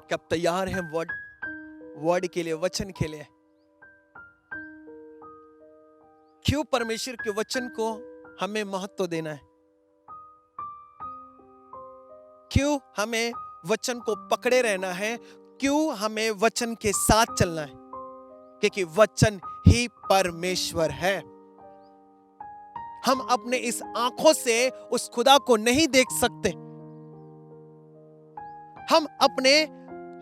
क्या आप तैयार हैं वर्ड के लिए, वचन के लिए? क्यों परमेश्वर के वचन को हमें महत्व देना है? क्यों हमें वचन को पकड़े रहना है? क्यों हमें वचन के साथ चलना है? क्योंकि वचन ही परमेश्वर है। हम अपने इस आंखों से उस खुदा को नहीं देख सकते। हम अपने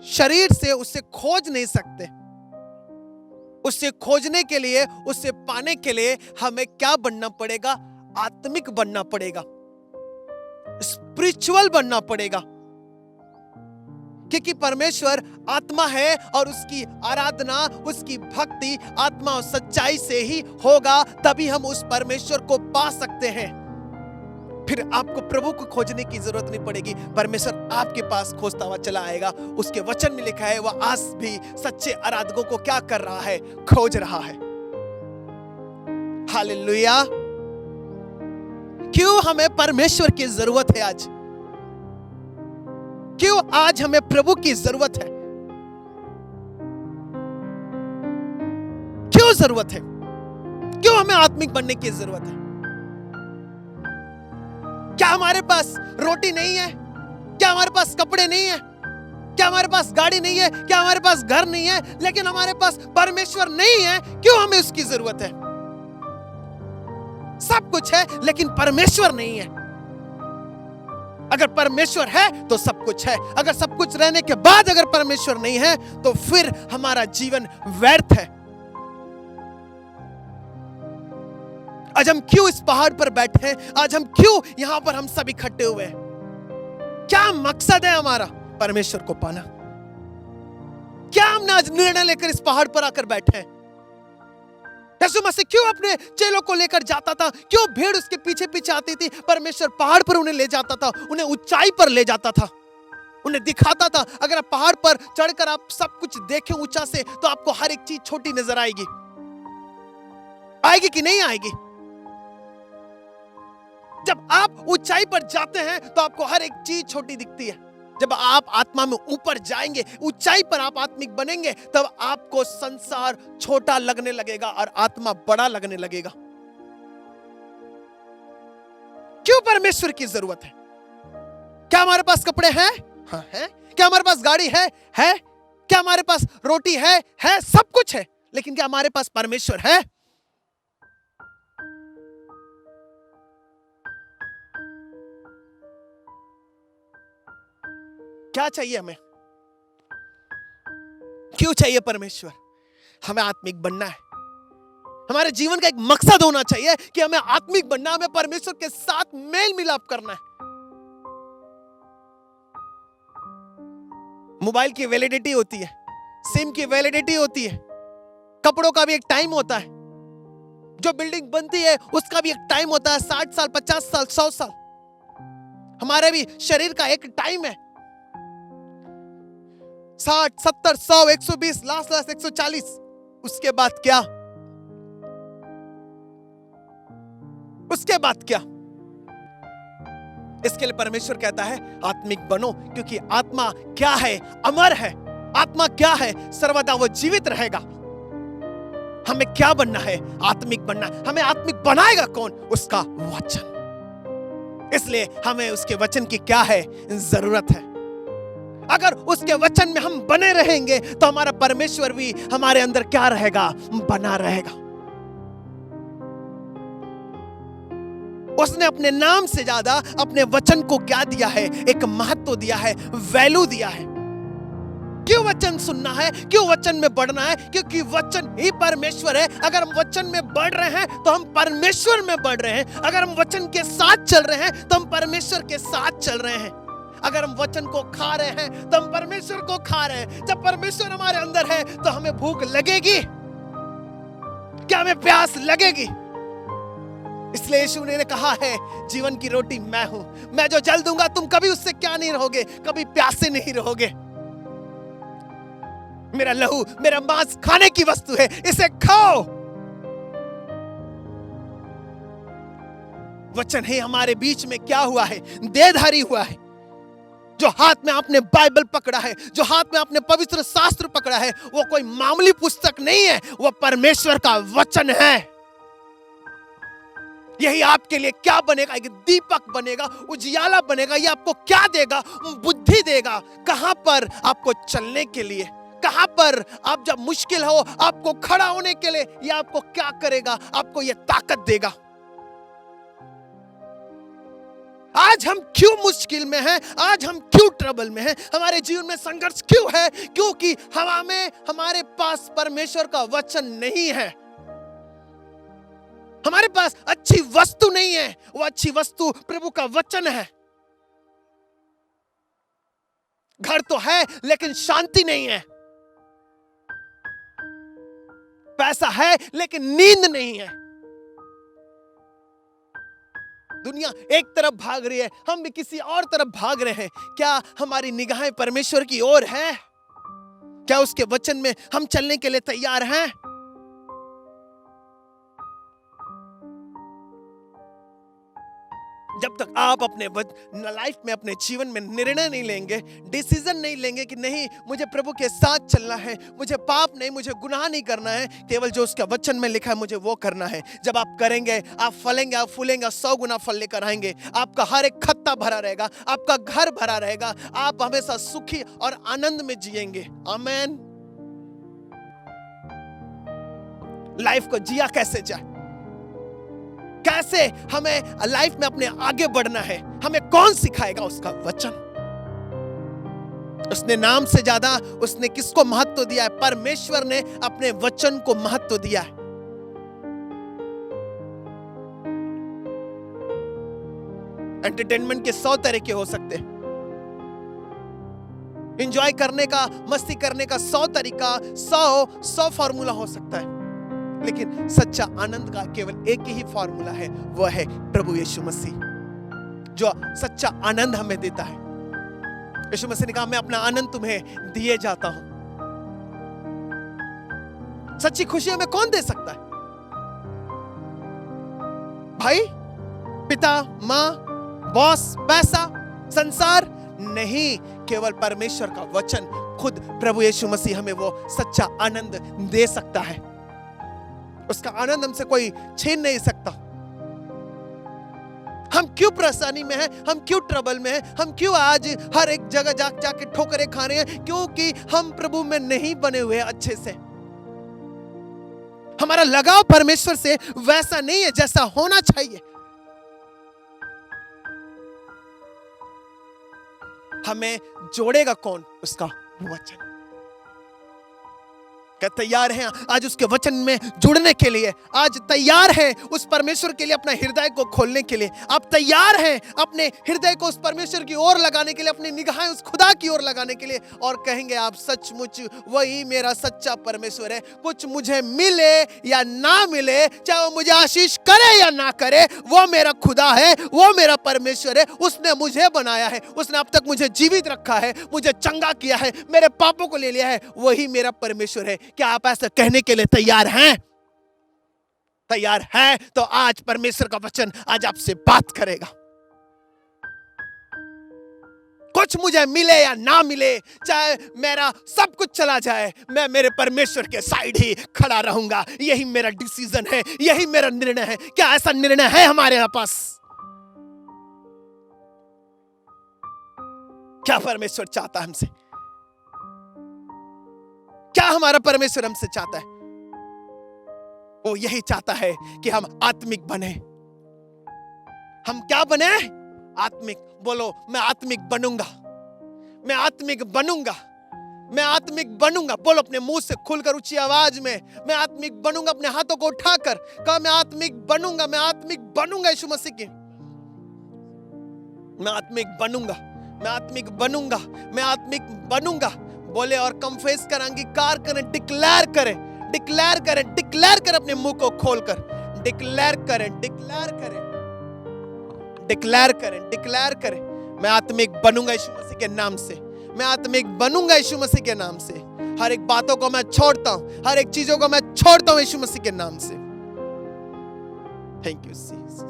शरीर से उसे खोज नहीं सकते। उसे खोजने के लिए, उसे पाने के लिए हमें क्या बनना पड़ेगा? आत्मिक बनना पड़ेगा, स्पिरिचुअल बनना पड़ेगा। क्योंकि परमेश्वर आत्मा है और उसकी आराधना, उसकी भक्ति आत्मा और सच्चाई से ही होगा, तभी हम उस परमेश्वर को पा सकते हैं। फिर आपको प्रभु को खोजने की जरूरत नहीं पड़ेगी, परमेश्वर आपके पास खोजता हुआ चला आएगा। उसके वचन में लिखा है वह आज भी सच्चे आराधकों को क्या कर रहा है? खोज रहा है। हालेलुया। क्यों हमें परमेश्वर की जरूरत है आज? क्यों आज हमें प्रभु की जरूरत है? क्यों जरूरत है? क्यों हमें आत्मिक बनने की जरूरत है? क्या हमारे पास रोटी नहीं है? क्या हमारे पास कपड़े नहीं है? क्या हमारे पास गाड़ी नहीं है? क्या हमारे पास घर नहीं है? लेकिन हमारे पास परमेश्वर नहीं है। क्यों हमें उसकी जरूरत है? सब कुछ है लेकिन परमेश्वर नहीं है। अगर परमेश्वर है तो सब कुछ है। अगर सब कुछ रहने के बाद अगर परमेश्वर नहीं है तो फिर हमारा जीवन व्यर्थ है। आज हम क्यों इस पहाड़ पर बैठे हैं? आज हम क्यों यहां पर हम सब इकट्ठे हुए हैं? क्या मकसद है हमारा? परमेश्वर को पाना। क्या हमने आज निर्णय लेकर इस पहाड़ पर आकर बैठे हैं? यीशु मसीह क्यों अपने चेलों को लेकर जाता था? क्यों भीड़ उसके पीछे पीछे आती थी? परमेश्वर पहाड़ पर उन्हें ले जाता था, उन्हें ऊंचाई पर ले जाता था, उन्हें दिखाता था। अगर आप पहाड़ पर चढ़कर आप सब कुछ देखें ऊंचा से तो आपको हर एक चीज छोटी नजर आएगी। आएगी कि नहीं आएगी? जब आप ऊंचाई पर जाते हैं तो आपको हर एक चीज छोटी दिखती है। जब आप आत्मा में ऊपर जाएंगे, ऊंचाई पर आप आत्मिक बनेंगे, तब आपको संसार छोटा लगने लगेगा और आत्मा बड़ा लगने लगेगा। क्यों परमेश्वर की जरूरत है? क्या हमारे पास कपड़े हैं? हाँ है। क्या हमारे पास गाड़ी है? है। क्या हमारे पास रोटी है? है। सब कुछ है। लेकिन क्या हमारे पास परमेश्वर है? क्या चाहिए हमें? क्यों चाहिए परमेश्वर? हमें आत्मिक बनना है। हमारे जीवन का एक मकसद होना चाहिए कि हमें आत्मिक बनना, हमें परमेश्वर के साथ मेल मिलाप करना है। मोबाइल की वैलिडिटी होती है, सिम की वैलिडिटी होती है, कपड़ों का भी एक टाइम होता है, जो बिल्डिंग बनती है उसका भी एक टाइम होता है, 60 साल, 50 साल, 100 साल। हमारे भी शरीर का एक टाइम है, 60, 70, 100, 120, लास्ट 140। उसके बाद क्या? उसके बाद क्या? इसके लिए परमेश्वर कहता है आत्मिक बनो, क्योंकि आत्मा क्या है? अमर है। आत्मा क्या है? सर्वदा वो जीवित रहेगा। हमें क्या बनना है? आत्मिक बनना। हमें आत्मिक बनाएगा कौन? उसका वचन। इसलिए हमें उसके वचन की क्या है? जरूरत है। अगर उसके वचन में हम बने रहेंगे तो हमारा परमेश्वर भी हमारे अंदर क्या रहेगा? बना रहेगा। उसने अपने नाम से ज्यादा अपने वचन को क्या दिया है? एक महत्व दिया है, वैल्यू दिया है। क्यों वचन सुनना है? क्यों वचन में बढ़ना है? क्योंकि वचन ही परमेश्वर है। अगर हम वचन में बढ़ रहे हैं तो हम परमेश्वर में बढ़ रहे हैं। अगर हम वचन के साथ चल रहे हैं तो हम परमेश्वर के साथ चल रहे हैं। अगर हम वचन को खा रहे हैं तो हम परमेश्वर को खा रहे हैं। जब परमेश्वर हमारे अंदर है तो हमें भूख लगेगी, क्या हमें प्यास लगेगी? इसलिए यीशु ने कहा है जीवन की रोटी मैं हूं, मैं जो जल दूंगा तुम कभी उससे क्या नहीं रहोगे? कभी प्यासे नहीं रहोगे। मेरा लहू, मेरा मांस खाने की वस्तु है, इसे खाओ। वचन ही हमारे बीच में क्या हुआ है? देहधारी हुआ है। जो हाथ में आपने बाइबल पकड़ा है, जो हाथ में आपने पवित्र शास्त्र पकड़ा है, वो कोई मामूली पुस्तक नहीं है, वो परमेश्वर का वचन है। यही आपके लिए क्या बनेगा? एक दीपक बनेगा, उजियाला बनेगा। ये आपको क्या देगा? बुद्धि देगा, कहां पर आपको चलने के लिए, कहां पर आप जब मुश्किल हो आपको खड़ा होने के लिए, ये आपको क्या करेगा? आपको ये ताकत देगा। आज हम क्यों मुश्किल में हैं? आज हम क्यों ट्रबल में हैं? हमारे जीवन में संघर्ष क्यों है? क्योंकि हमारे पास परमेश्वर का वचन नहीं है। हमारे पास अच्छी वस्तु नहीं है, वो अच्छी वस्तु प्रभु का वचन है। घर तो है लेकिन शांति नहीं है, पैसा है लेकिन नींद नहीं है। दुनिया एक तरफ भाग रही है, हम भी किसी और तरफ भाग रहे हैं। क्या हमारी निगाहें परमेश्वर की ओर है? क्या उसके वचन में हम चलने के लिए तैयार हैं? जब तक आप अपने लाइफ में, अपने जीवन में निर्णय नहीं लेंगे, डिसीजन नहीं लेंगे कि नहीं मुझे प्रभु के साथ चलना है, मुझे पाप नहीं, मुझे गुनाह नहीं करना है, केवल जो उसका वचन में लिखा है मुझे वो करना है। जब आप करेंगे, आप फलेंगे, आप फूलेंगे, 100 गुना फल लेकर आएंगे। आपका हर एक खत्ता भरा रहेगा, आपका घर भरा रहेगा, आप हमेशा सुखी और आनंद में जिएंगे। आमीन। लाइफ को जिया कैसे जाए? कैसे हमें लाइफ में अपने आगे बढ़ना है, हमें कौन सिखाएगा? उसका वचन। उसने नाम से ज्यादा उसने किसको महत्व दिया है? परमेश्वर ने अपने वचन को महत्व दिया है। एंटरटेनमेंट के 100 तरीके हो सकते हैं, एंजॉय करने का, मस्ती करने का 100 तरीका, 100 फार्मूला हो सकता है, लेकिन सच्चा आनंद का केवल एक ही फार्मूला है, वह है प्रभु यीशु मसीह, जो सच्चा आनंद हमें देता है। यीशु मसीह ने कहा, मैं अपना आनंद तुम्हें दिए जाता हूं। सच्ची खुशी हमें कौन दे सकता है? भाई, पिता, मां, बॉस, पैसा, संसार नहीं, केवल परमेश्वर का वचन, खुद प्रभु यीशु मसीह हमें वो सच्चा आनंद दे सकता है। उसका आनंद हमसे कोई छीन नहीं सकता। हम क्यों परेशानी में हैं? हम क्यों ट्रबल में हैं? हम क्यों आज हर एक जगह जाके ठोकरें खा रहे हैं? क्योंकि हम प्रभु में नहीं बने हुए अच्छे से। हमारा लगाव परमेश्वर से वैसा नहीं है जैसा होना चाहिए। हमें जोड़ेगा कौन? उसका वचन। क्या तैयार हैं आज उसके वचन में जुड़ने के लिए? आज तैयार हैं उस परमेश्वर के लिए अपना हृदय को खोलने के लिए? आप तैयार हैं अपने हृदय को उस परमेश्वर की ओर लगाने के लिए, अपनी निगाहें उस खुदा की ओर लगाने के लिए, और कहेंगे आप सचमुच वही मेरा सच्चा परमेश्वर है। कुछ मुझे मिले या ना मिले, चाहे वो मुझे आशीष करे या ना करे, वो मेरा खुदा है, वो मेरा परमेश्वर है। उसने मुझे बनाया है, उसने अब तक मुझे जीवित रखा है, मुझे चंगा किया है, मेरे पापों को ले लिया है, वही मेरा परमेश्वर है। क्या आप ऐसा कहने के लिए तैयार हैं? तैयार हैं तो आज परमेश्वर का वचन आज आपसे बात करेगा। कुछ मुझे मिले या ना मिले, चाहे मेरा सब कुछ चला जाए, मैं मेरे परमेश्वर के साइड ही खड़ा रहूंगा। यही मेरा डिसीजन है, यही मेरा निर्णय है। क्या ऐसा निर्णय है हमारे पास? क्या परमेश्वर चाहता है हमसे? क्या हमारा परमेश्वर हमसे चाहता है? वो यही चाहता है कि हम आत्मिक बने। हम क्या बने? आत्मिक। बोलो, मैं आत्मिक बनूंगा, मैं आत्मिक बनूंगा, मैं आत्मिक बनूंगा। बोलो अपने मुंह से खुलकर ऊंची आवाज में, मैं आत्मिक बनूंगा। अपने हाथों को उठाकर कहा, मैं आत्मिक बनूंगा, मैं आत्मिक बनूंगा यीशु मसीह की। मैं आत्मिक बनूंगा, मैं आत्मिक बनूंगा, मैं आत्मिक बनूंगा। बोले और कंफेस कर, अंगीकार करें, डिक्लेयर करें, डिक्लेयर करें, डिक्लेयर करें अपने मुंह को खोलकर। डिक्लेयर करें, डिक्लेयर करें, डिक्लेयर करें, डिक्लेयर करें। मैं आत्मिक बनूंगा यीशु मसीह के नाम से। मैं आत्मिक बनूंगा यीशु मसीह के नाम से। हर एक बातों को मैं छोड़ता हूं, हर एक चीजों को मैं छोड़ता हूं यीशु मसीह के नाम से। Thank you Jesus.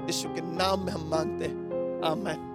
यीशु के नाम में हम मांगते हैं, आमीन।